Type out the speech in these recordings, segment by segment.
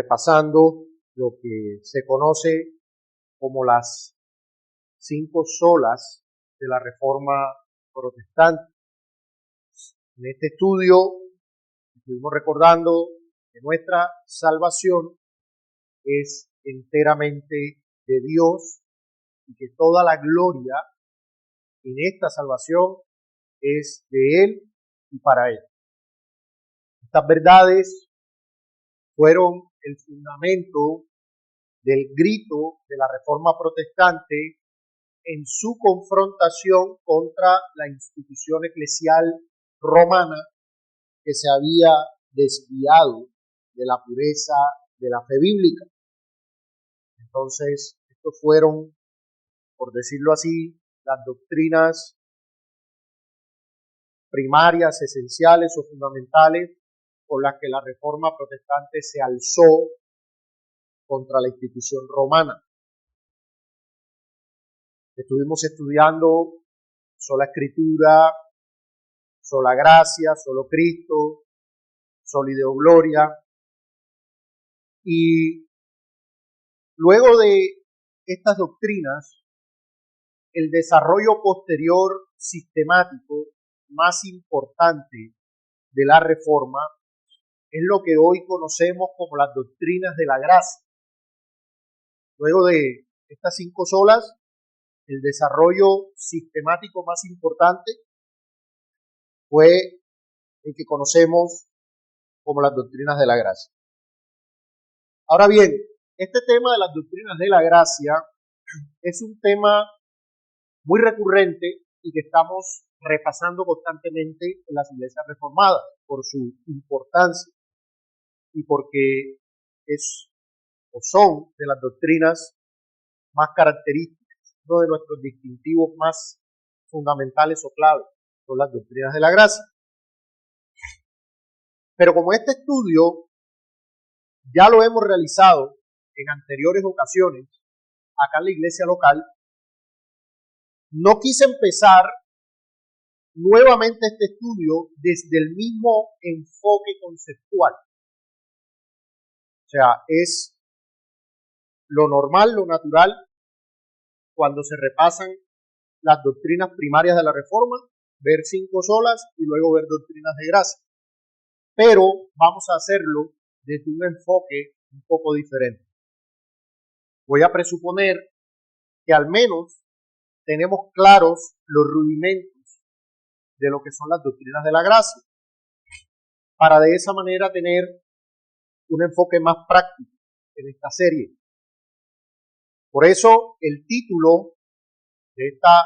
repasando lo que se conoce como las 5 solas de la Reforma Protestante. En este estudio estuvimos recordando que nuestra salvación es enteramente de Dios y que toda la gloria en esta salvación es de Él y para Él. Estas verdades fueron el fundamento del grito de la Reforma Protestante en su confrontación contra la institución eclesial romana que se había desviado de la pureza de la fe bíblica. Entonces, estos fueron, por decirlo así, las doctrinas primarias, esenciales o fundamentales con las que la Reforma Protestante se alzó contra la institución romana. Estuvimos estudiando sola Escritura, sola gracia, solo Cristo, sola Deo Gloria. Y luego de estas doctrinas, el desarrollo posterior sistemático más importante de la Reforma es lo que hoy conocemos como las doctrinas de la gracia. Luego de estas 5 solas, el desarrollo sistemático más importante fue el que conocemos como las doctrinas de la gracia. Ahora bien, este tema de las doctrinas de la gracia es un tema muy recurrente y que estamos repasando constantemente en las iglesias reformadas por su importancia y porque es o son de las doctrinas más características, uno de nuestros distintivos más fundamentales o claves son las doctrinas de la gracia. Pero como este estudio ya lo hemos realizado en anteriores ocasiones acá en la iglesia local, no quise empezar nuevamente este estudio desde el mismo enfoque conceptual. O sea, es lo normal, lo natural, cuando se repasan las doctrinas primarias de la Reforma, ver 5 solas y luego ver doctrinas de gracia. Pero vamos a hacerlo desde un enfoque un poco diferente. Voy a presuponer que al menos tenemos claros los rudimentos de lo que son las doctrinas de la gracia, para de esa manera tener un enfoque más práctico en esta serie. Por eso el título de esta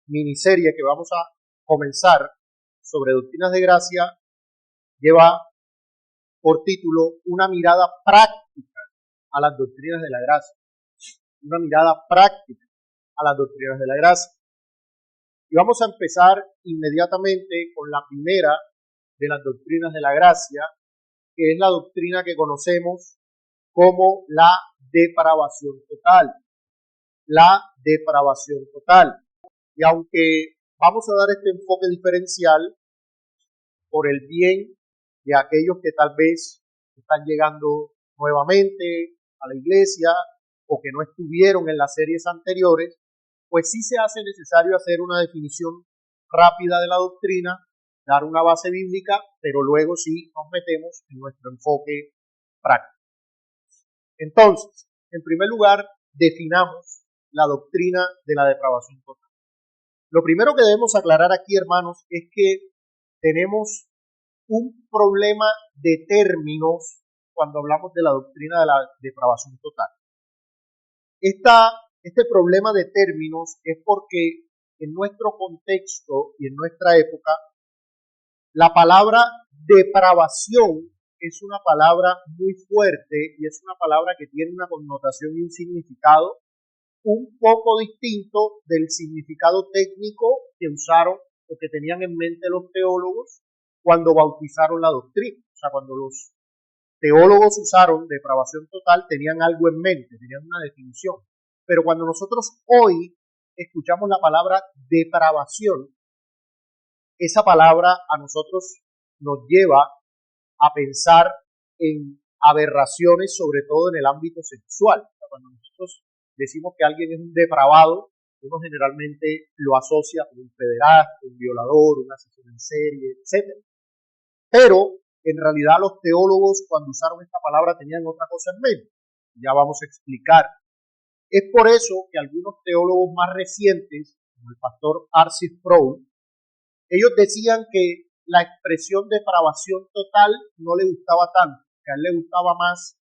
miniserie que vamos a comenzar sobre doctrinas de gracia lleva por título una mirada práctica a las doctrinas de la gracia. Una mirada práctica a las doctrinas de la gracia. Y vamos a empezar inmediatamente con la primera de las doctrinas de la gracia, que es la doctrina que conocemos como la depravación total. La depravación total. Y aunque vamos a dar este enfoque diferencial por el bien de aquellos que tal vez están llegando nuevamente a la iglesia o que no estuvieron en las series anteriores, pues sí se hace necesario hacer una definición rápida de la doctrina, dar una base bíblica, pero luego sí nos metemos en nuestro enfoque práctico. Entonces, en primer lugar, definamos la doctrina de la depravación total. Lo primero que debemos aclarar aquí, hermanos, es que tenemos un problema de términos cuando hablamos de la doctrina de la depravación total. Este problema de términos es porque en nuestro contexto y en nuestra época, la palabra depravación es una palabra muy fuerte y es una palabra que tiene una connotación y un significado un poco distinto del significado técnico que usaron o que tenían en mente los teólogos cuando bautizaron la doctrina. O sea, cuando los teólogos usaron depravación total, tenían algo en mente, tenían una definición. Pero cuando nosotros hoy escuchamos la palabra depravación, esa palabra a nosotros nos lleva a pensar en aberraciones, sobre todo en el ámbito sexual. O sea, cuando nosotros decimos que alguien es un depravado, uno generalmente lo asocia con un pederasta, un violador, un asesino en serie, etc. Pero en realidad los teólogos, cuando usaron esta palabra, tenían otra cosa en mente. Ya vamos a explicar. Es por eso que algunos teólogos más recientes, como el pastor R.C. Sproul, ellos decían que la expresión depravación total no le gustaba tanto, que a él le gustaba más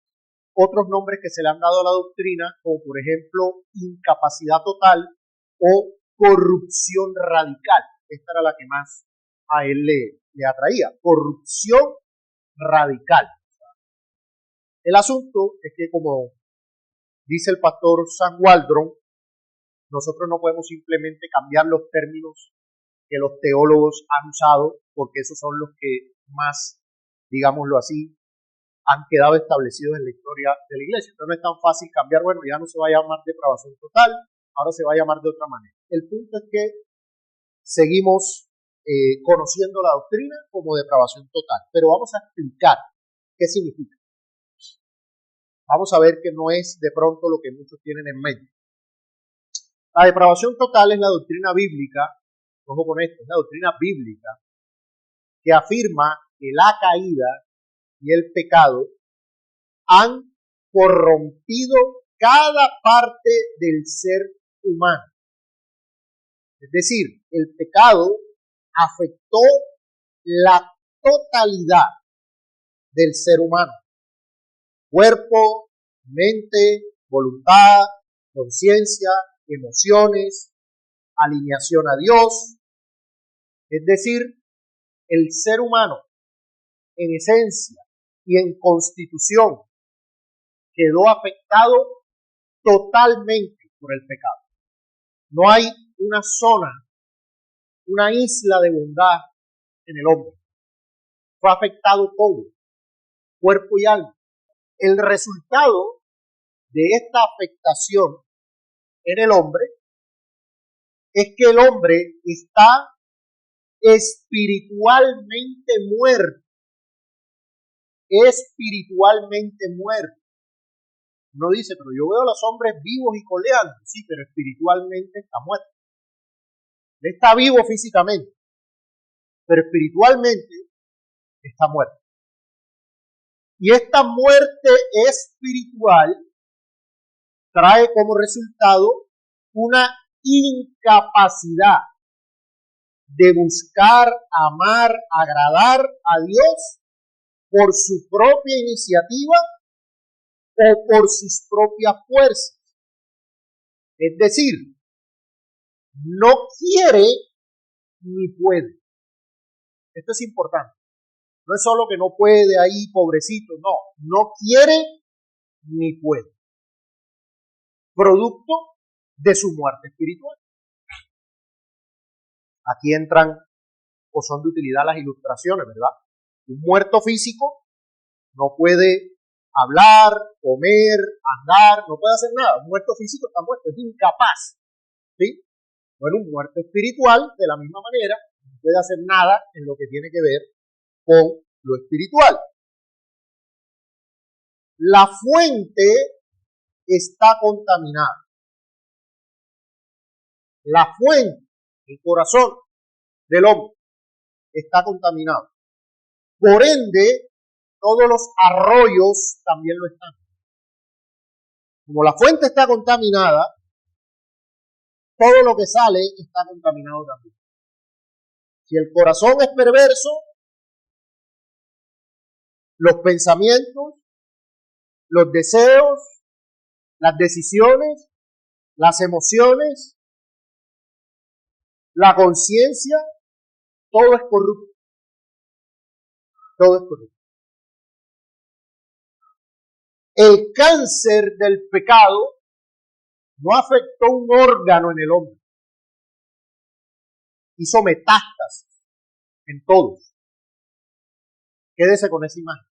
otros nombres que se le han dado a la doctrina, como por ejemplo incapacidad total o corrupción radical. Esta era la que más a él le atraía, corrupción radical. El asunto es que, como dice el pastor Sam Waldron, nosotros no podemos simplemente cambiar los términos que los teólogos han usado, porque esos son los que más, digámoslo así, han quedado establecidos en la historia de la iglesia. Entonces no es tan fácil cambiar, bueno, ya no se va a llamar depravación total, ahora se va a llamar de otra manera. El punto es que seguimos conociendo la doctrina como depravación total, pero vamos a explicar qué significa. Vamos a ver que no es de pronto lo que muchos tienen en mente. La depravación total es la doctrina bíblica, ojo con esto, es la doctrina bíblica que afirma que la caída y el pecado han corrompido cada parte del ser humano. Es decir, el pecado afectó la totalidad del ser humano. Cuerpo, mente, voluntad, conciencia, emociones, alineación a Dios. Es decir, el ser humano en esencia y en constitución quedó afectado totalmente por el pecado. No hay una zona, una isla de bondad en el hombre. Fue afectado todo, cuerpo y alma. El resultado de esta afectación en el hombre es que el hombre está espiritualmente muerto. Espiritualmente muerto. Uno dice, pero yo veo a los hombres vivos y coleando. Sí, pero espiritualmente está muerto. Él está vivo físicamente, pero espiritualmente está muerto. Y esta muerte espiritual trae como resultado una incapacidad de buscar, amar, agradar a Dios por su propia iniciativa o por sus propias fuerzas. Es decir, no quiere ni puede. Esto es importante. No es solo que no puede ahí, pobrecito, no quiere ni puede. Producto de su muerte espiritual. Aquí entran o son de utilidad las ilustraciones, ¿verdad? Un muerto físico no puede hablar, comer, andar, no puede hacer nada. Un muerto físico está muerto, es incapaz. ¿Sí? Bueno, un muerto espiritual, de la misma manera, no puede hacer nada en lo que tiene que ver con lo espiritual. La fuente está contaminada. La fuente, el corazón del hombre, está contaminado. Por ende, todos los arroyos también lo están. Como la fuente está contaminada, todo lo que sale está contaminado también. Si el corazón es perverso, los pensamientos, los deseos, las decisiones, las emociones, la conciencia, todo es corrupto. Todo es corrupto. El cáncer del pecado no afectó un órgano en el hombre. Hizo metástasis en todos. Quédese con esa imagen.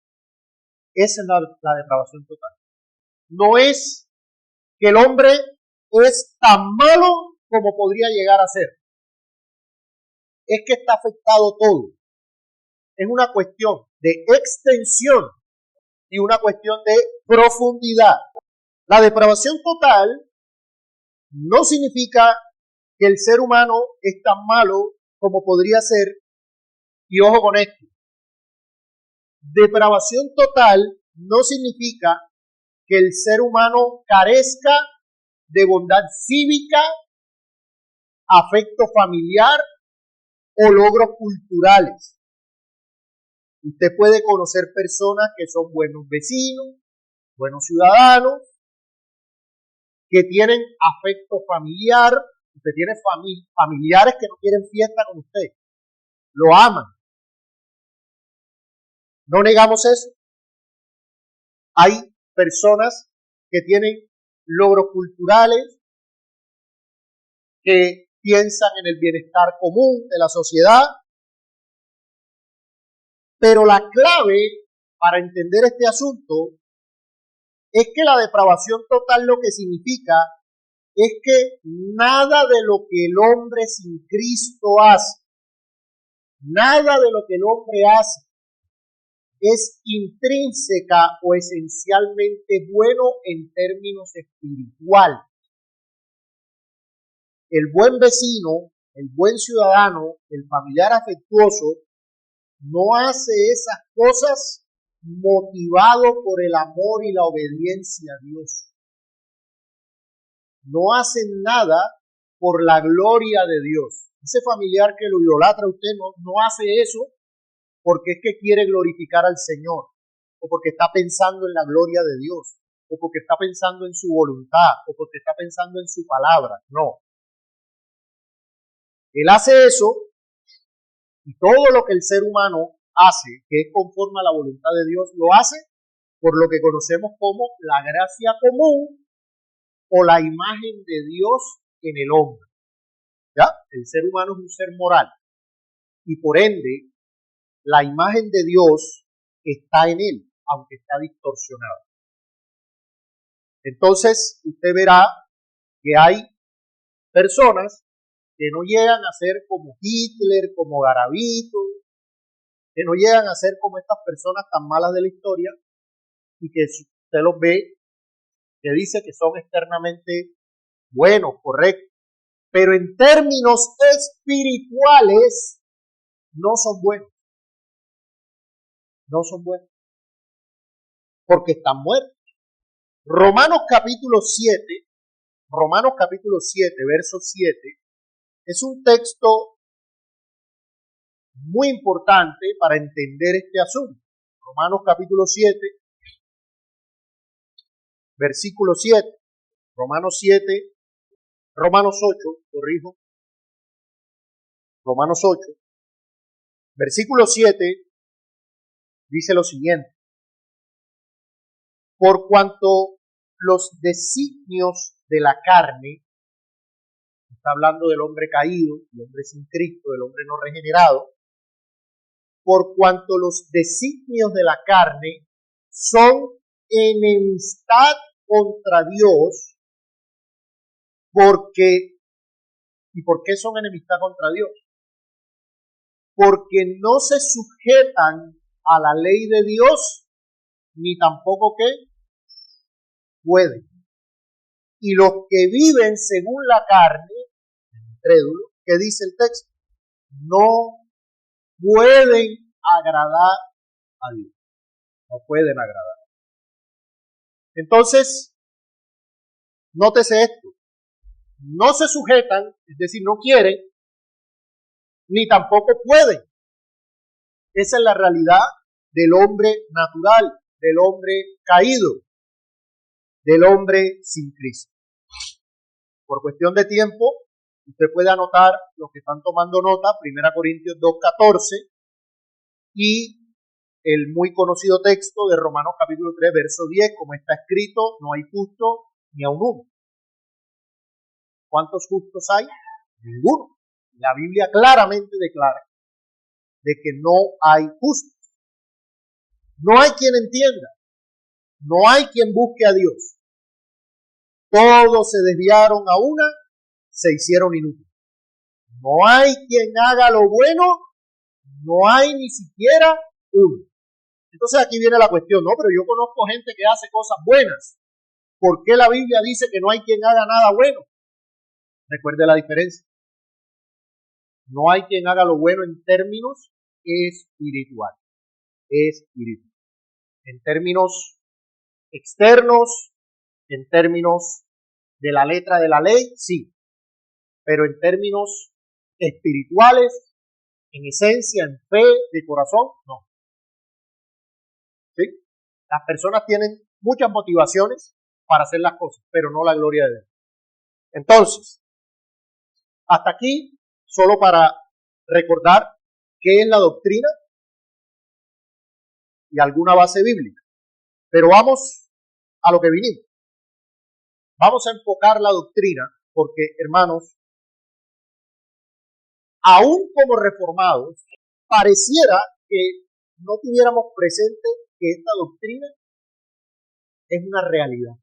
Esa es la depravación total. No es que el hombre es tan malo como podría llegar a ser. Es que está afectado todo. Es una cuestión de extensión y una cuestión de profundidad. La depravación total no significa que el ser humano es tan malo como podría ser, y ojo con esto, depravación total no significa que el ser humano carezca de bondad cívica, afecto familiar o logros culturales. Usted puede conocer personas que son buenos vecinos, buenos ciudadanos, que tienen afecto familiar. Usted tiene familiares que no quieren fiesta con usted, lo aman. No negamos eso. Hay personas que tienen logros culturales, que piensan en el bienestar común de la sociedad, pero la clave para entender este asunto es que la depravación total lo que significa es que nada de lo que el hombre sin Cristo hace, nada de lo que el hombre hace es intrínseca o esencialmente bueno en términos espirituales. El buen vecino, el buen ciudadano, el familiar afectuoso, no hace esas cosas motivado por el amor y la obediencia a Dios. No hacen nada por la gloria de Dios. Ese familiar que lo idolatra a usted no hace eso porque es que quiere glorificar al Señor, o porque está pensando en la gloria de Dios, o porque está pensando en su voluntad, o porque está pensando en su palabra. No. Él hace eso, y todo lo que el ser humano hace, que es conforme a la voluntad de Dios, lo hace por lo que conocemos como la gracia común o la imagen de Dios en el hombre. ¿Ya? El ser humano es un ser moral, y por ende, la imagen de Dios está en él, aunque está distorsionada. Entonces, usted verá que hay personas que no llegan a ser como Hitler, como Garavito, que no llegan a ser como estas personas tan malas de la historia, y que si usted los ve, que dice que son externamente buenos, correctos, pero en términos espirituales no son buenos. No son buenos, porque están muertos. Romanos capítulo 7, verso 7, es un texto muy importante para entender este asunto. Romanos capítulo 7, versículo 7, Romanos 8, versículo 7, dice lo siguiente: por cuanto los designios de la carne, está hablando del hombre caído, del hombre sin Cristo, del hombre no regenerado, por cuanto los designios de la carne son enemistad contra Dios, ¿y por qué son enemistad contra Dios? Porque no se sujetan a la ley de Dios, ni tampoco que pueden. Y los que viven según la carne, incrédulo, ¿qué dice el texto? No pueden agradar a Dios. No pueden agradar. Entonces, nótese esto. No se sujetan, es decir, no quieren, ni tampoco pueden. Esa es la realidad del hombre natural, del hombre caído, del hombre sin Cristo. Por cuestión de tiempo, usted puede anotar, los que están tomando nota, 1 Corintios 2:14 y el muy conocido texto de Romanos capítulo 3, verso 10, como está escrito, no hay justo ni aun uno. ¿Cuántos justos hay? Ninguno. La Biblia claramente declara de que no hay justos. No hay quien entienda. No hay quien busque a Dios. Todos se desviaron a una, se hicieron inútiles. No hay quien haga lo bueno, no hay ni siquiera uno. Entonces aquí viene la cuestión, no, pero yo conozco gente que hace cosas buenas. ¿Por qué la Biblia dice que no hay quien haga nada bueno? Recuerde la diferencia. No hay quien haga lo bueno en términos espirituales. En términos externos, en términos de la letra de la ley, sí. Pero en términos espirituales, en esencia, en fe, de corazón, no. ¿Sí? Las personas tienen muchas motivaciones para hacer las cosas, pero no la gloria de Dios. Entonces, hasta aquí, solo para recordar qué es la doctrina y alguna base bíblica. Pero vamos a lo que vinimos. Vamos a enfocar la doctrina porque, hermanos, aún como reformados, pareciera que no tuviéramos presente que esta doctrina es una realidad.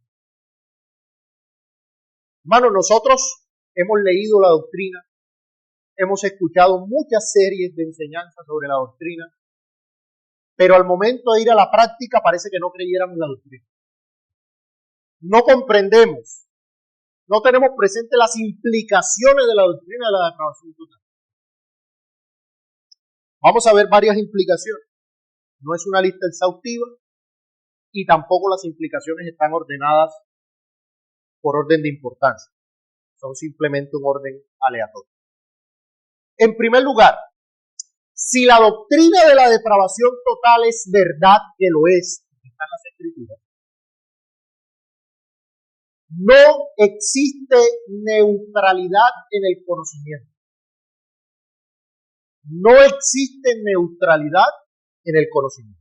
Hermanos, nosotros hemos leído la doctrina, hemos escuchado muchas series de enseñanzas sobre la doctrina, pero al momento de ir a la práctica parece que no creyéramos la doctrina. No comprendemos, no tenemos presente las implicaciones de la doctrina de la depravación total. Vamos a ver varias implicaciones. No es una lista exhaustiva y tampoco las implicaciones están ordenadas por orden de importancia. Son simplemente un orden aleatorio. En primer lugar, si la doctrina de la depravación total es verdad, que lo es, están las escrituras, no existe neutralidad en el conocimiento. No existe neutralidad en el conocimiento.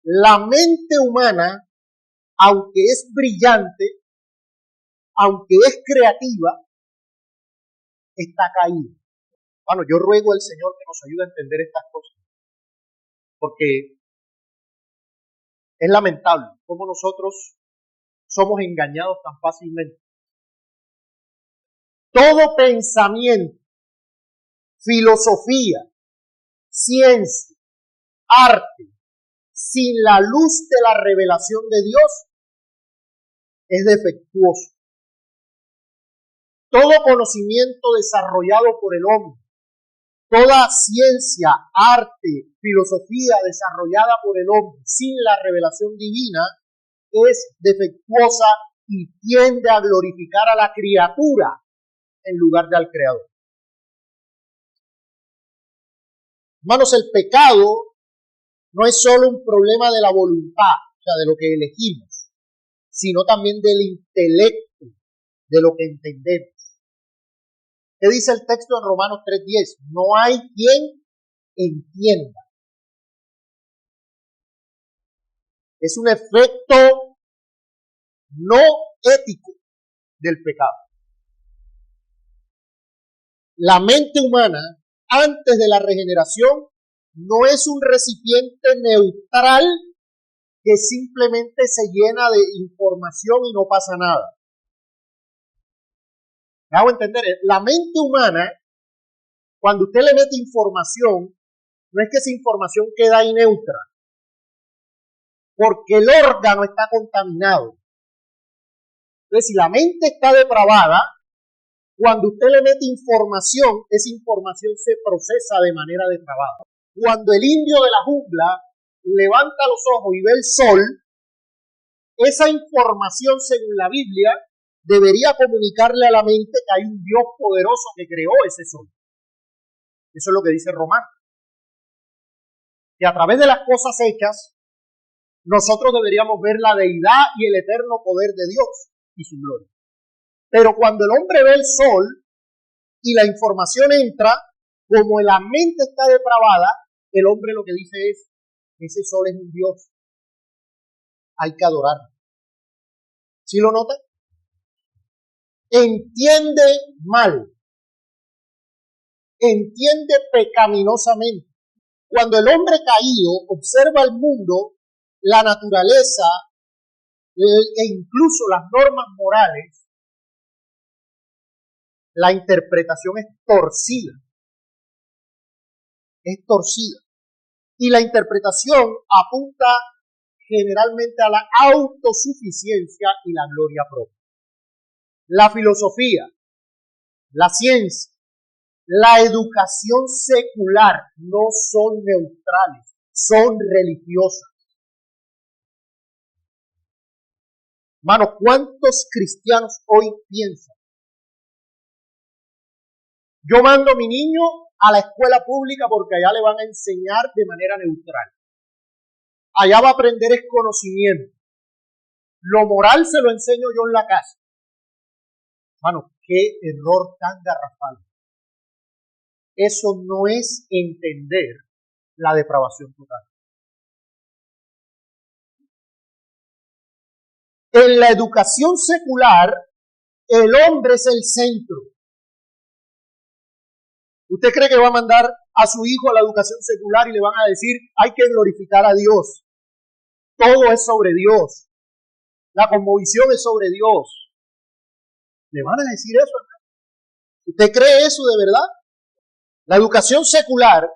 La mente humana, aunque es brillante, aunque es creativa, está caída. Bueno, yo ruego al Señor que nos ayude a entender estas cosas, porque es lamentable cómo nosotros somos engañados tan fácilmente. Todo pensamiento, filosofía, ciencia, arte, sin la luz de la revelación de Dios, es defectuoso. Todo conocimiento desarrollado por el hombre, toda ciencia, arte, filosofía desarrollada por el hombre sin la revelación divina es defectuosa y tiende a glorificar a la criatura en lugar de al Creador. Hermanos, el pecado no es solo un problema de la voluntad, o sea, de lo que elegimos, sino también del intelecto, de lo que entendemos. ¿Qué dice el texto en Romanos 3:10? No hay quien entienda. Es un efecto no ético del pecado. La mente humana, antes de la regeneración, no es un recipiente neutral que simplemente se llena de información y no pasa nada. ¿Me hago entender? La mente humana, cuando usted le mete información, no es que esa información queda ahí neutra, porque el órgano está contaminado. Entonces, si la mente está depravada, cuando usted le mete información, esa información se procesa de manera depravada. Cuando el indio de la jungla levanta los ojos y ve el sol, esa información, según la Biblia, debería comunicarle a la mente que hay un Dios poderoso que creó ese sol. Eso es lo que dice Romanos. Que a través de las cosas hechas, nosotros deberíamos ver la deidad y el eterno poder de Dios y su gloria. Pero cuando el hombre ve el sol y la información entra, como la mente está depravada, el hombre lo que dice es, ese sol es un Dios, hay que adorarlo. ¿Sí lo notan? Entiende mal, entiende pecaminosamente. Cuando el hombre caído observa el mundo, la naturaleza e incluso las normas morales, la interpretación es torcida. Es torcida. Y la interpretación apunta generalmente a la autosuficiencia y la gloria propia. La filosofía, la ciencia, la educación secular no son neutrales, son religiosas. Hermano, ¿cuántos cristianos hoy piensan? Yo mando a mi niño a la escuela pública porque allá le van a enseñar de manera neutral. Allá va a aprender el conocimiento. Lo moral se lo enseño yo en la casa. Hermano, qué error tan garrafal. Eso no es entender la depravación total. En la educación secular, el hombre es el centro. ¿Usted cree que va a mandar a su hijo a la educación secular y le van a decir, hay que glorificar a Dios? Todo es sobre Dios. La cosmovisión es sobre Dios. ¿Le van a decir eso, hermano? ¿Usted cree eso de verdad? La educación secular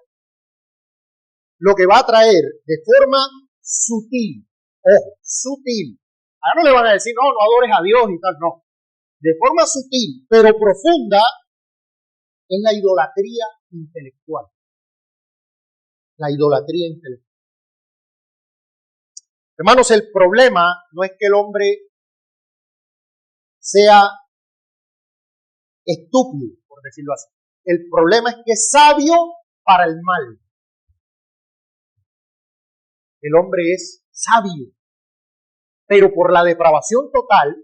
lo que va a traer de forma sutil, ojo, sutil. Ahora no le van a decir, no adores a Dios y tal, no. De forma sutil, pero profunda, es la idolatría intelectual. La idolatría intelectual. Hermanos, el problema no es que el hombre sea estúpido, por decirlo así. El problema es que es sabio para el mal. El hombre es sabio, pero por la depravación total,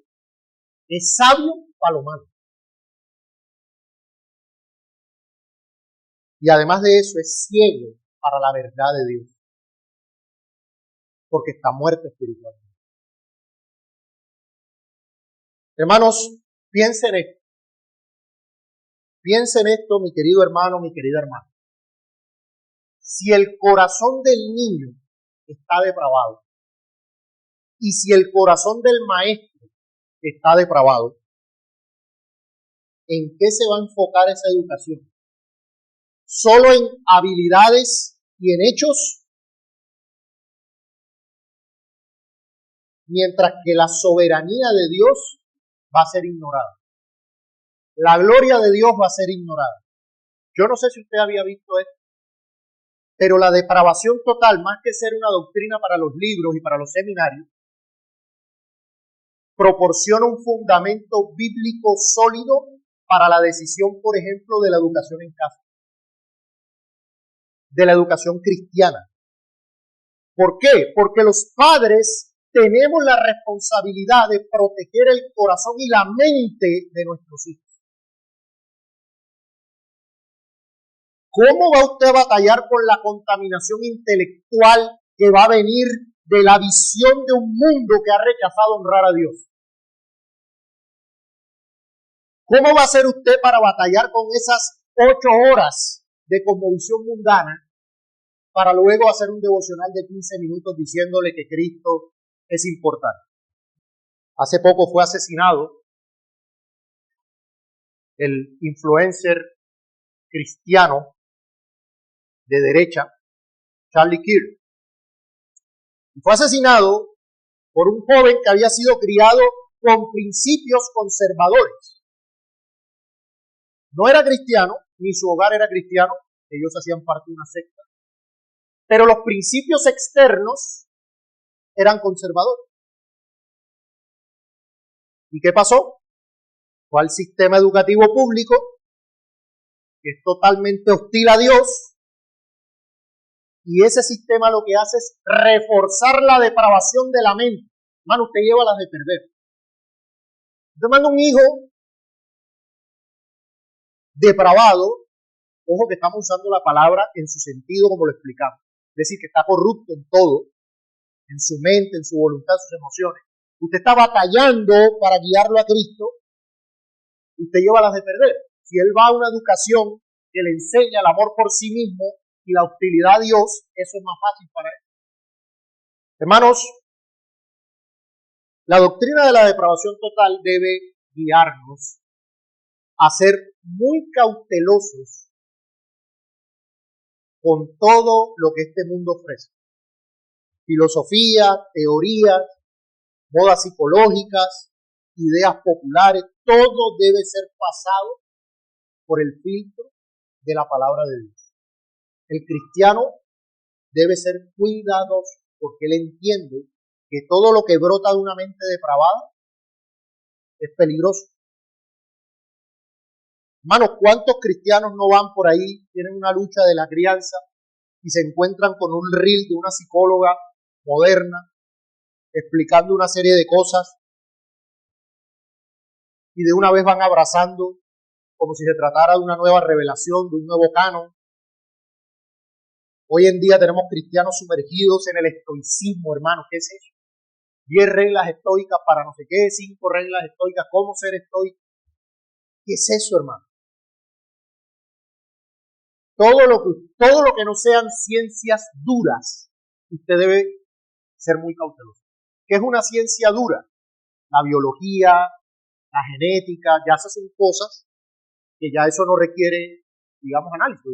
es sabio para lo malo. Y además de eso, es ciego para la verdad de Dios, porque está muerto espiritualmente. Hermanos, piensen en esto. Piensen en esto, mi querido hermano, mi querida hermana. Si el corazón del niño está depravado, y si el corazón del maestro está depravado, ¿en qué se va a enfocar esa educación? ¿Solo en habilidades y en hechos? Mientras que la soberanía de Dios va a ser ignorada. La gloria de Dios va a ser ignorada. Yo no sé si usted había visto esto, pero la depravación total, más que ser una doctrina para los libros y para los seminarios, proporciona un fundamento bíblico sólido para la decisión, por ejemplo, de la educación en casa, de la educación cristiana. ¿Por qué? Porque los padres tenemos la responsabilidad de proteger el corazón y la mente de nuestros hijos. ¿Cómo va usted a batallar con la contaminación intelectual que va a venir de la visión de un mundo que ha rechazado honrar a Dios? ¿Cómo va a ser usted para batallar con esas 8 horas de cosmovisión mundana para luego hacer un devocional de 15 minutos diciéndole que Cristo es importante? Hace poco fue asesinado el influencer cristiano de derecha, Charlie Kirk. Fue asesinado por un joven que había sido criado con principios conservadores. No era cristiano, ni su hogar era cristiano, ellos hacían parte de una secta, pero los principios externos eran conservadores. ¿Y qué pasó? Fue al sistema educativo público, que es totalmente hostil a Dios, y ese sistema lo que hace es reforzar la depravación de la mente. Hermano, usted lleva las de perder. Usted manda un hijo depravado, ojo que estamos usando la palabra en su sentido como lo explicamos, es decir, que está corrupto en todo, en su mente, en su voluntad, en sus emociones. Usted está batallando para guiarlo a Cristo, usted lleva las de perder. Si él va a una educación que le enseña el amor por sí mismo y la hostilidad a Dios, eso es más fácil para él. Hermanos, la doctrina de la depravación total debe guiarnos a ser muy cautelosos con todo lo que este mundo ofrece. Filosofía, teorías, modas psicológicas, ideas populares, todo debe ser pasado por el filtro de la palabra de Dios. El cristiano debe ser cuidadoso porque él entiende que todo lo que brota de una mente depravada es peligroso. Hermanos, ¿cuántos cristianos no van por ahí, tienen una lucha de la crianza y se encuentran con un reel de una psicóloga moderna explicando una serie de cosas y de una vez van abrazando como si se tratara de una nueva revelación, de un nuevo canon? Hoy en día tenemos cristianos sumergidos en el estoicismo, hermanos. ¿Qué es eso? 10 reglas estoicas para no sé qué, 5 reglas estoicas, cómo ser estoico. ¿Qué es eso, hermano? Todo lo que no sean ciencias duras, usted debe ser muy cauteloso. ¿Qué es una ciencia dura? La biología, la genética, ya esas son cosas que ya eso no requiere, digamos, análisis.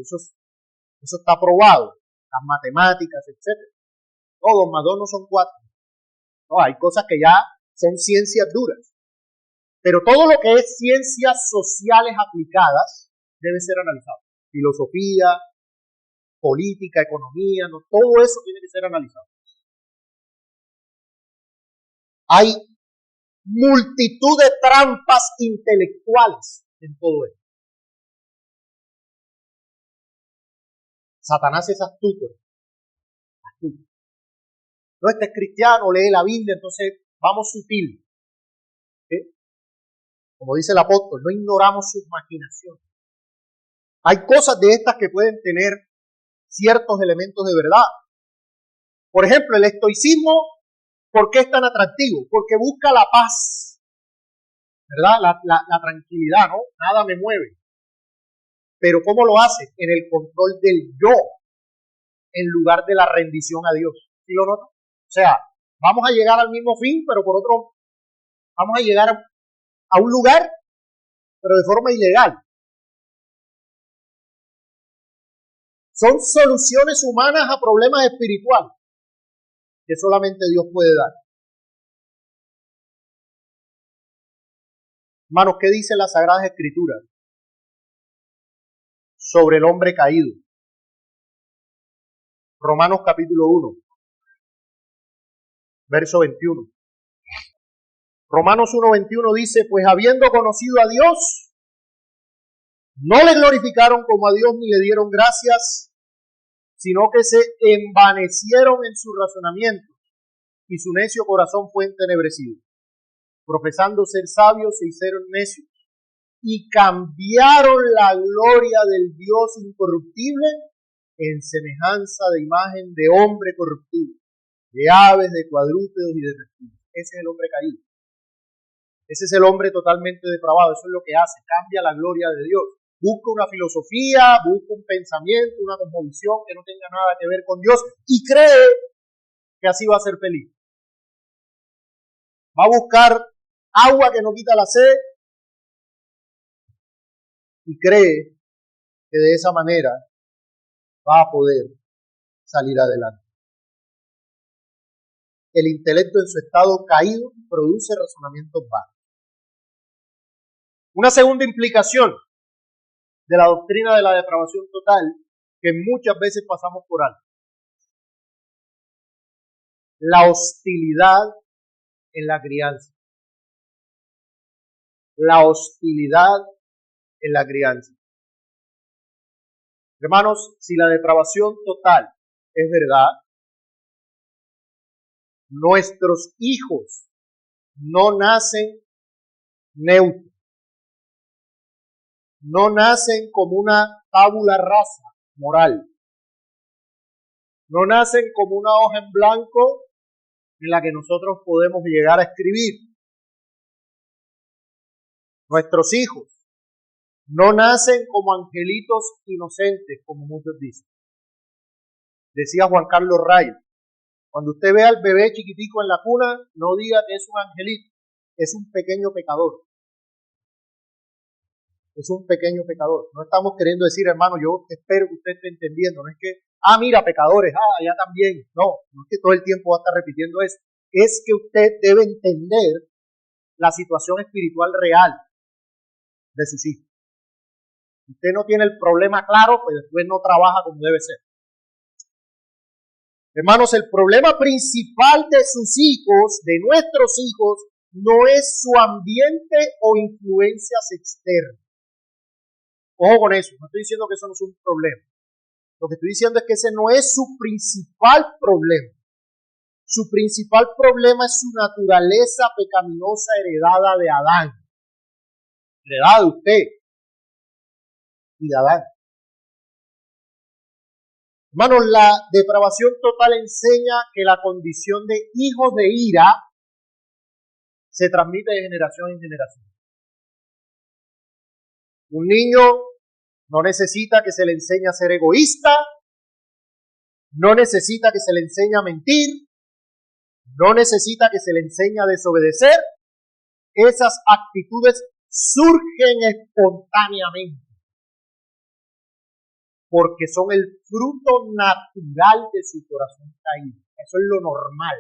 Eso está probado. Las matemáticas, etc. No, 2 más 2 no son 4. No, hay cosas que ya son ciencias duras. Pero todo lo que es ciencias sociales aplicadas debe ser analizado. Filosofía, política, economía, no, todo eso tiene que ser analizado. Hay multitud de trampas intelectuales en todo esto. Satanás es astuto. No, este es cristiano, lee la Biblia, entonces vamos sutil. ¿Sí? Como dice el apóstol, no ignoramos sus maquinaciones. Hay cosas de estas que pueden tener ciertos elementos de verdad. Por ejemplo, el estoicismo, ¿por qué es tan atractivo? Porque busca la paz, ¿verdad? La tranquilidad, ¿no? Nada me mueve. Pero ¿cómo lo hace? En el control del yo, en lugar de la rendición a Dios. ¿Sí lo notan? O sea, vamos a llegar al mismo fin, pero por otro, vamos a llegar a un lugar, pero de forma ilegal. Son soluciones humanas a problemas espirituales que solamente Dios puede dar. Hermanos, ¿qué dice las Sagradas Escrituras sobre el hombre caído? Romanos capítulo 1, verso 21. Romanos 1:21 dice, pues habiendo conocido a Dios, no le glorificaron como a Dios ni le dieron gracias, sino que se envanecieron en su razonamiento y su necio corazón fue entenebrecido. Profesando ser sabios, se hicieron necios y cambiaron la gloria del Dios incorruptible en semejanza de imagen de hombre corruptible, de aves, de cuadrúpedos y de reptiles. Ese es el hombre caído. Ese es el hombre totalmente depravado. Eso es lo que hace, cambia la gloria de Dios. Busca una filosofía, busca un pensamiento, una cosmovisión que no tenga nada que ver con Dios y cree que así va a ser feliz. Va a buscar agua que no quita la sed y cree que de esa manera va a poder salir adelante. El intelecto en su estado caído produce razonamientos vanos. Una segunda implicación de la doctrina de la depravación total que muchas veces pasamos por alto. La hostilidad en la crianza. La hostilidad en la crianza. Hermanos, si la depravación total es verdad, nuestros hijos no nacen neutros. No nacen como una tabula rasa moral. No nacen como una hoja en blanco en la que nosotros podemos llegar a escribir. Nuestros hijos no nacen como angelitos inocentes, como muchos dicen. Decía Juan Carlos Ray, cuando usted ve al bebé chiquitico en la cuna, no diga que es un angelito, es un pequeño pecador. es un pequeño pecador. No estamos queriendo decir, hermano, yo espero que usted esté entendiendo. No es que, mira, pecadores, ya también. No, no es que todo el tiempo va a estar repitiendo eso. Es que usted debe entender la situación espiritual real de sus hijos. Si usted no tiene el problema claro, pues después no trabaja como debe ser. Hermanos, el problema principal de sus hijos, de nuestros hijos, no es su ambiente o influencias externas. Ojo con eso, no estoy diciendo que eso no es un problema. Lo que estoy diciendo es que ese no es su principal problema. Su principal problema es su naturaleza pecaminosa heredada de Adán. Heredada de usted y de Adán. Hermanos, la depravación total enseña que la condición de hijos de ira se transmite de generación en generación. Un niño no necesita que se le enseñe a ser egoísta, no necesita que se le enseñe a mentir, no necesita que se le enseñe a desobedecer. Esas actitudes surgen espontáneamente, porque son el fruto natural de su corazón caído. Eso es lo normal.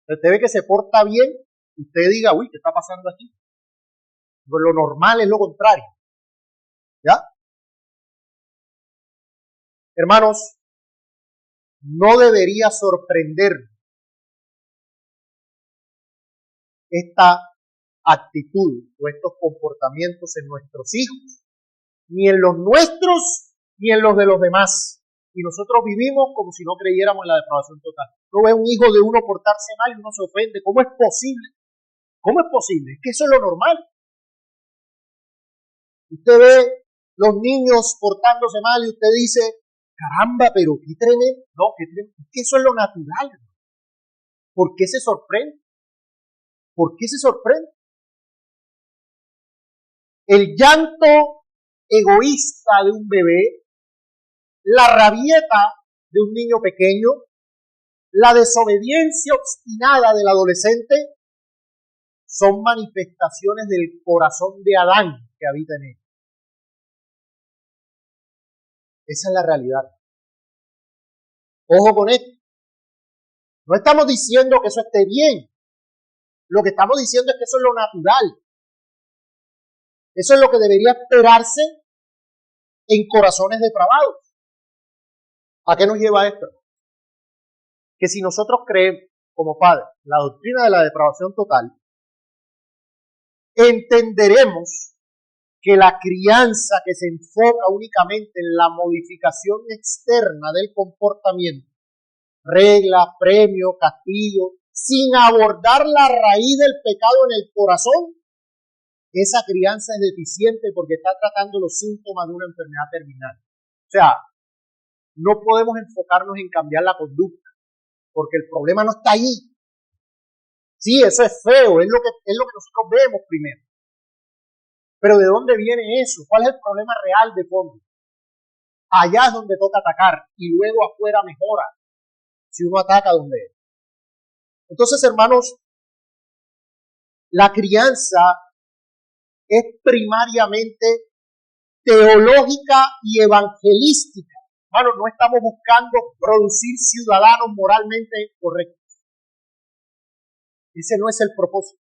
Usted ve que se porta bien, usted diga, uy, ¿qué está pasando aquí? Pues lo normal es lo contrario. ¿Ya? Hermanos, no debería sorprender esta actitud o estos comportamientos en nuestros hijos, ni en los nuestros, ni en los de los demás. Y nosotros vivimos como si no creyéramos en la depravación total. No ve un hijo de uno portarse mal y uno se ofende. ¿Cómo es posible? ¿Cómo es posible? Es que eso es lo normal. Usted ve los niños portándose mal y usted dice, caramba, pero qué tremendo. No, qué tremendo. Es que eso es lo natural. ¿Por qué se sorprende? ¿Por qué se sorprende? El llanto egoísta de un bebé, la rabieta de un niño pequeño, la desobediencia obstinada del adolescente, son manifestaciones del corazón de Adán que habita en él. Esa es la realidad. Ojo con esto. No estamos diciendo que eso esté bien. Lo que estamos diciendo es que eso es lo natural. Eso es lo que debería esperarse en corazones depravados. ¿A qué nos lleva esto? Que si nosotros creemos, como padres, la doctrina de la depravación total, entenderemos que la crianza que se enfoca únicamente en la modificación externa del comportamiento, regla, premio, castigo, sin abordar la raíz del pecado en el corazón, esa crianza es deficiente porque está tratando los síntomas de una enfermedad terminal. O sea, no podemos enfocarnos en cambiar la conducta, porque el problema no está ahí. Sí, eso es feo, es lo que nosotros vemos primero. Pero ¿de dónde viene eso? ¿Cuál es el problema real de fondo? Allá es donde toca atacar y luego afuera mejora si uno ataca donde es. Entonces, hermanos, la crianza es primariamente teológica y evangelística. Hermanos, no estamos buscando producir ciudadanos moralmente correctos. Ese no es el propósito.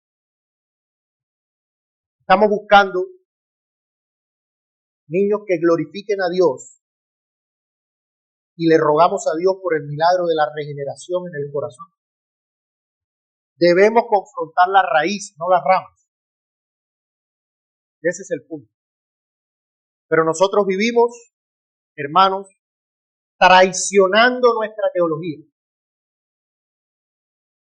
Estamos buscando niños que glorifiquen a Dios y le rogamos a Dios por el milagro de la regeneración en el corazón. Debemos confrontar la raíz, no las ramas. Ese es el punto. Pero nosotros vivimos, hermanos, traicionando nuestra teología.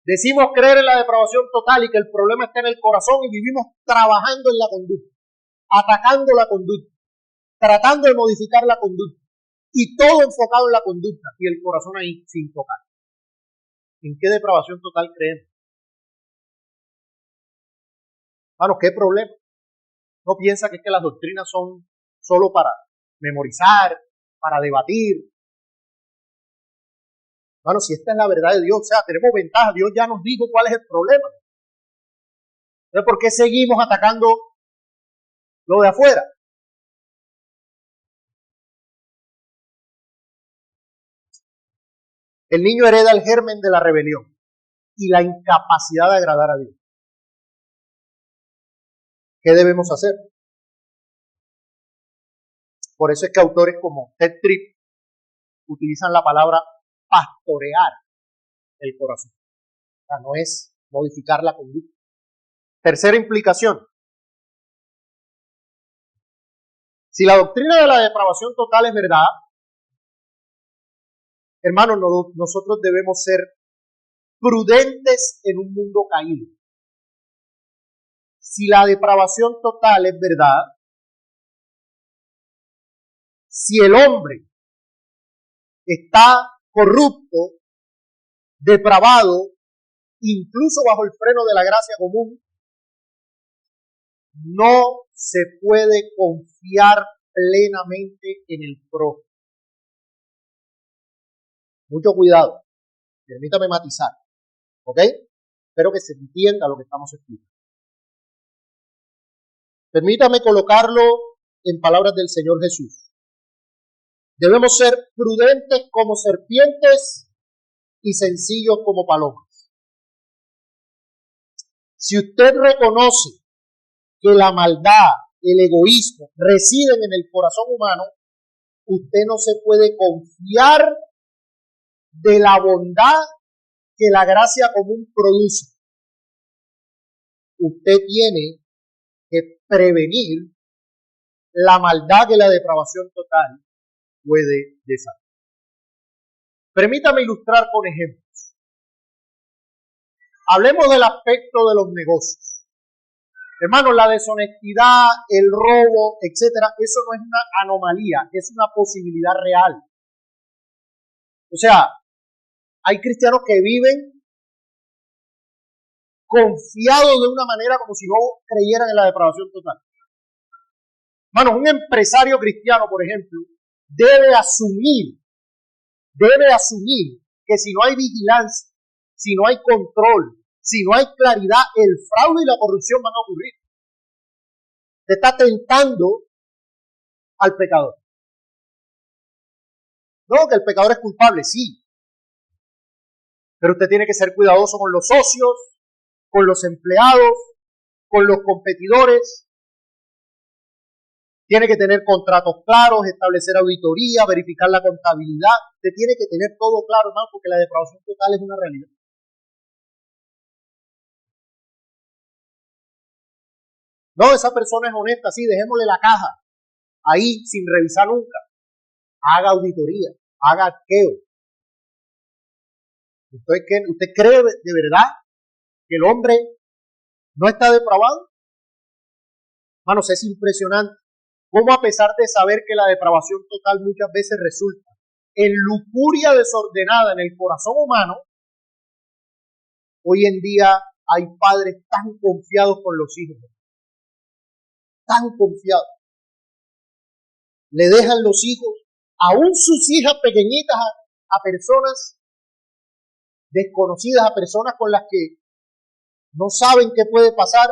Decimos creer en la depravación total y que el problema está en el corazón y vivimos trabajando en la conducta, atacando la conducta, tratando de modificar la conducta y todo enfocado en la conducta y el corazón ahí sin tocar. ¿En qué depravación total creemos? Hermanos, ¿qué problema? ¿No piensa que es que las doctrinas son solo para memorizar, para debatir? Bueno, si esta es la verdad de Dios, o sea, tenemos ventaja, Dios ya nos dijo cuál es el problema. Entonces, ¿por qué seguimos atacando lo de afuera. El niño hereda el germen de la rebelión y la incapacidad de agradar a Dios. ¿Qué debemos hacer? Por eso es que autores como Ted Tripp utilizan la palabra pastorear el corazón. O sea, no es modificar la conducta. Tercera implicación. Si la doctrina de la depravación total es verdad, hermanos, nosotros debemos ser prudentes en un mundo caído. Si la depravación total es verdad, si el hombre está corrupto, depravado, incluso bajo el freno de la gracia común, no se puede confiar plenamente en el prójimo. Mucho cuidado, permítame matizar, ¿ok? Espero que se entienda lo que estamos explicando. Permítame colocarlo en palabras del Señor Jesús. Debemos ser prudentes como serpientes y sencillos como palomas. Si usted reconoce que la maldad, el egoísmo residen en el corazón humano, usted no se puede confiar de la bondad que la gracia común produce. Usted tiene que prevenir la maldad que la depravación total puede desatar. Permítame ilustrar con ejemplos. Hablemos del aspecto de los negocios. Hermanos, la deshonestidad, el robo, etcétera, eso no es una anomalía, es una posibilidad real. O sea, hay cristianos que viven confiados de una manera como si no creyeran en la depravación total. Hermanos, un empresario cristiano, por ejemplo, debe asumir que si no hay vigilancia, si no hay control, si no hay claridad, el fraude y la corrupción van a ocurrir. Se está tentando al pecador. No, que el pecador es culpable, sí. Pero usted tiene que ser cuidadoso con los socios, con los empleados, con los competidores. Tiene que tener contratos claros, establecer auditoría, verificar la contabilidad. Usted tiene que tener todo claro, hermano, porque la depravación total es una realidad. No, esa persona es honesta, sí, dejémosle la caja ahí sin revisar nunca. Haga auditoría, haga arqueo. ¿Usted cree de verdad que el hombre no está depravado? Hermanos, es impresionante cómo a pesar de saber que la depravación total muchas veces resulta en lujuria desordenada en el corazón humano, hoy en día hay padres tan confiados con los hijos, tan confiados. Le dejan los hijos, aún sus hijas pequeñitas, a personas desconocidas, a personas con las que no saben qué puede pasar.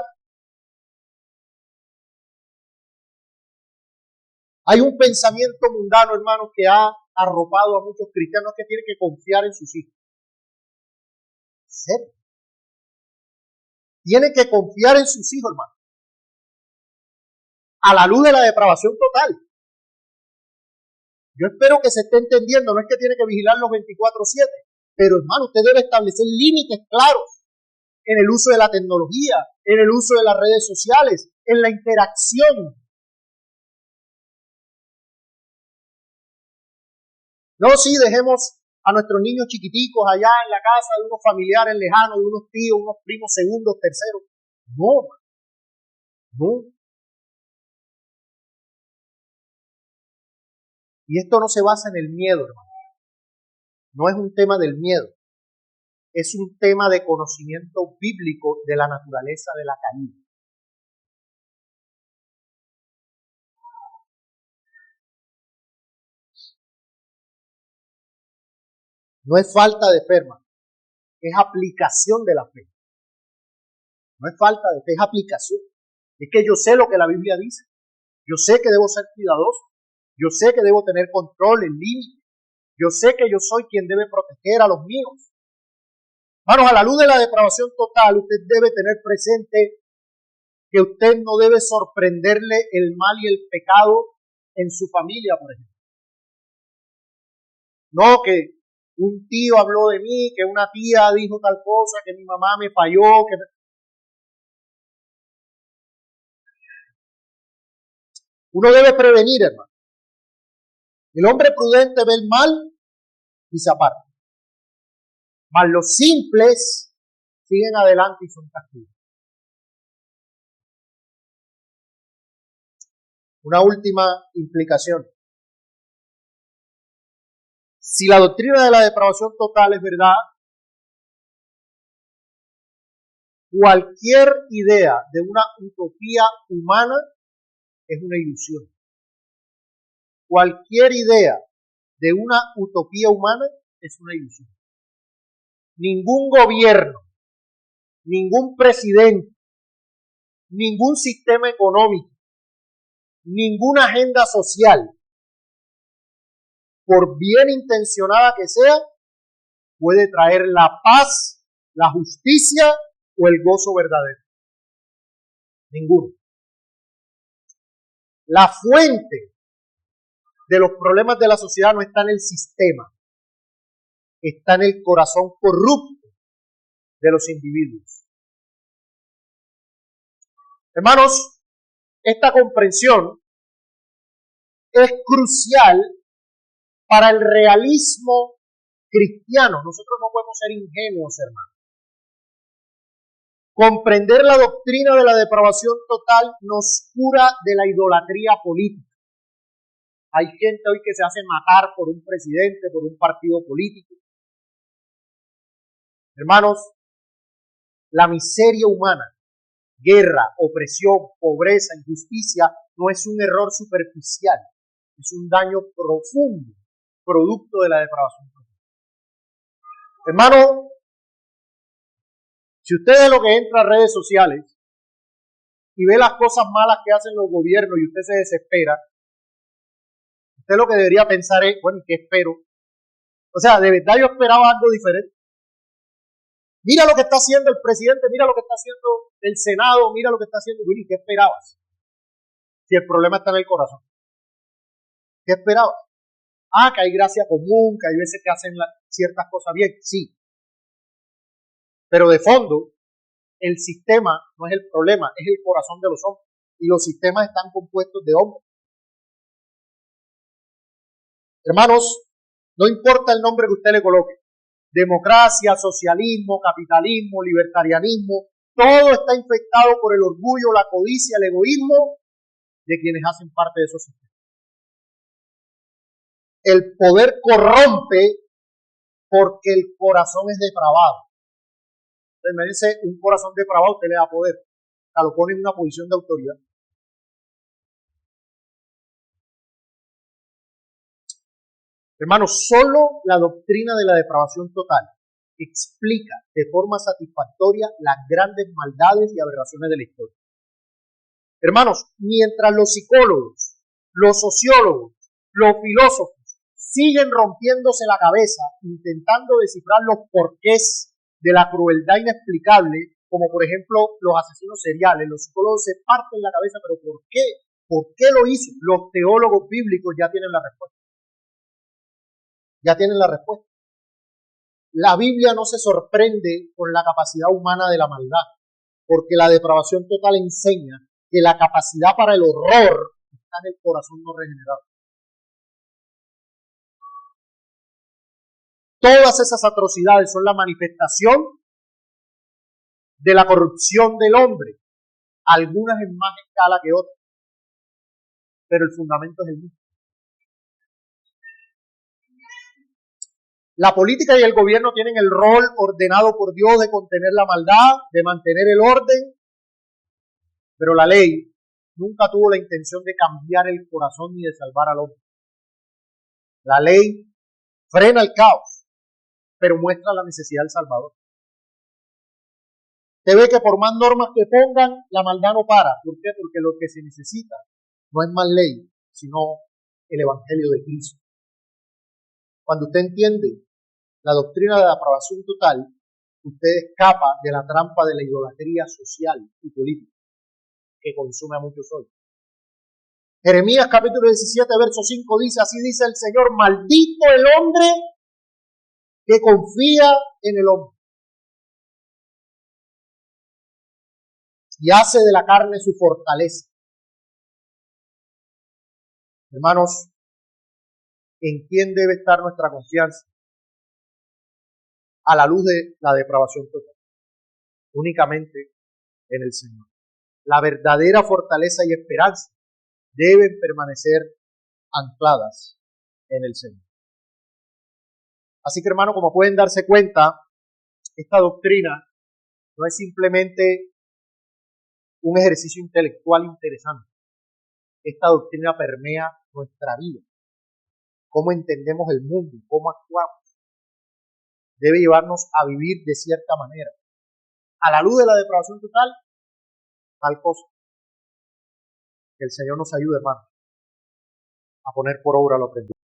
Hay un pensamiento mundano, hermanos, que ha arropado a muchos cristianos que tienen que confiar en sus hijos. ¿Sí? Tienen que confiar en sus hijos, hermanos. A la luz de la depravación total. Yo espero que se esté entendiendo, no es que tiene que vigilarlos 24/7, pero hermano, usted debe establecer límites claros en el uso de la tecnología, en el uso de las redes sociales, en la interacción. No, sí, dejemos a nuestros niños chiquiticos allá en la casa de unos familiares lejanos, de unos tíos, unos primos segundos, terceros. No, no. Y esto no se basa en el miedo, hermano. No es un tema del miedo. Es un tema de conocimiento bíblico de la naturaleza de la caída. No es falta de fe, hermano. Es aplicación de la fe. No es falta de fe, es aplicación. Es que yo sé lo que la Biblia dice. Yo sé que debo ser cuidadoso. Yo sé que debo tener control, el límite. Yo sé que yo soy quien debe proteger a los míos. Hermanos, a la luz de la depravación total, usted debe tener presente que usted no debe sorprenderle el mal y el pecado en su familia, por ejemplo. No, que un tío habló de mí, que una tía dijo tal cosa, que mi mamá me falló, que... Uno debe prevenir, hermano. El hombre prudente ve el mal y se aparta. Mas los simples siguen adelante y son castigos. Una última implicación. Si la doctrina de la depravación total es verdad, cualquier idea de una utopía humana es una ilusión. Cualquier idea de una utopía humana es una ilusión. Ningún gobierno, ningún presidente, ningún sistema económico, ninguna agenda social, por bien intencionada que sea, puede traer la paz, la justicia o el gozo verdadero. Ninguno. La fuente de los problemas de la sociedad no está en el sistema, está en el corazón corrupto de los individuos. Hermanos, esta comprensión es crucial para el realismo cristiano. Nosotros no podemos ser ingenuos, hermanos. Comprender la doctrina de la depravación total nos cura de la idolatría política. Hay gente hoy que se hace matar por un presidente, por un partido político. Hermanos, la miseria humana, guerra, opresión, pobreza, injusticia, no es un error superficial, es un daño profundo, producto de la depravación total. Hermano, si usted es lo que entra a redes sociales y ve las cosas malas que hacen los gobiernos y usted se desespera, usted lo que debería pensar es, bueno, ¿y qué espero? O sea, de verdad yo esperaba algo diferente. Mira lo que está haciendo el presidente, mira lo que está haciendo el Senado, mira lo que está haciendo Willy, ¿qué esperabas? Si el problema está en el corazón. ¿Qué esperabas? Ah, que hay gracia común, que hay veces que hacen ciertas cosas bien, sí. Pero de fondo, el sistema no es el problema, es el corazón de los hombres. Y los sistemas están compuestos de hombres. Hermanos, no importa el nombre que usted le coloque. Democracia, socialismo, capitalismo, libertarianismo, todo está infectado por el orgullo, la codicia, el egoísmo de quienes hacen parte de esos sistemas. El poder corrompe porque el corazón es depravado. Entonces me dice, un corazón depravado usted le da poder, o sea, lo pone en una posición de autoridad. Hermanos, solo la doctrina de la depravación total explica de forma satisfactoria las grandes maldades y aberraciones de la historia. Hermanos, mientras los psicólogos, los sociólogos, los filósofos siguen rompiéndose la cabeza intentando descifrar los porqués de la crueldad inexplicable, como por ejemplo los asesinos seriales, los psicólogos se parten la cabeza, pero ¿por qué? ¿Por qué lo hizo? Los teólogos bíblicos ya tienen la respuesta. Ya tienen la respuesta. La Biblia no se sorprende con la capacidad humana de la maldad, porque la depravación total enseña que la capacidad para el horror está en el corazón no regenerado. Todas esas atrocidades son la manifestación de la corrupción del hombre, algunas en más escala que otras, pero el fundamento es el mismo. La política y el gobierno tienen el rol ordenado por Dios de contener la maldad, de mantener el orden, pero la ley nunca tuvo la intención de cambiar el corazón ni de salvar al hombre. La ley frena el caos, pero muestra la necesidad del Salvador. Usted ve que por más normas que pongan, la maldad no para. ¿Por qué? Porque lo que se necesita no es más ley, sino el Evangelio de Cristo. Cuando usted entiende la doctrina de la aprobación total, usted escapa de la trampa de la idolatría social y política que consume a muchos hoy. Jeremías capítulo 17, verso 5 dice, así dice el Señor, maldito el hombre que confía en el hombre y hace de la carne su fortaleza. Hermanos, ¿en quién debe estar nuestra confianza? A la luz de la depravación total. Únicamente en el Señor. La verdadera fortaleza y esperanza deben permanecer ancladas en el Señor. Así que, hermano, como pueden darse cuenta, esta doctrina no es simplemente un ejercicio intelectual interesante. Esta doctrina permea nuestra vida. Cómo entendemos el mundo, cómo actuamos. Debe llevarnos a vivir de cierta manera. A la luz de la depravación total, tal cosa. Que el Señor nos ayude, hermano, a poner por obra lo aprendido.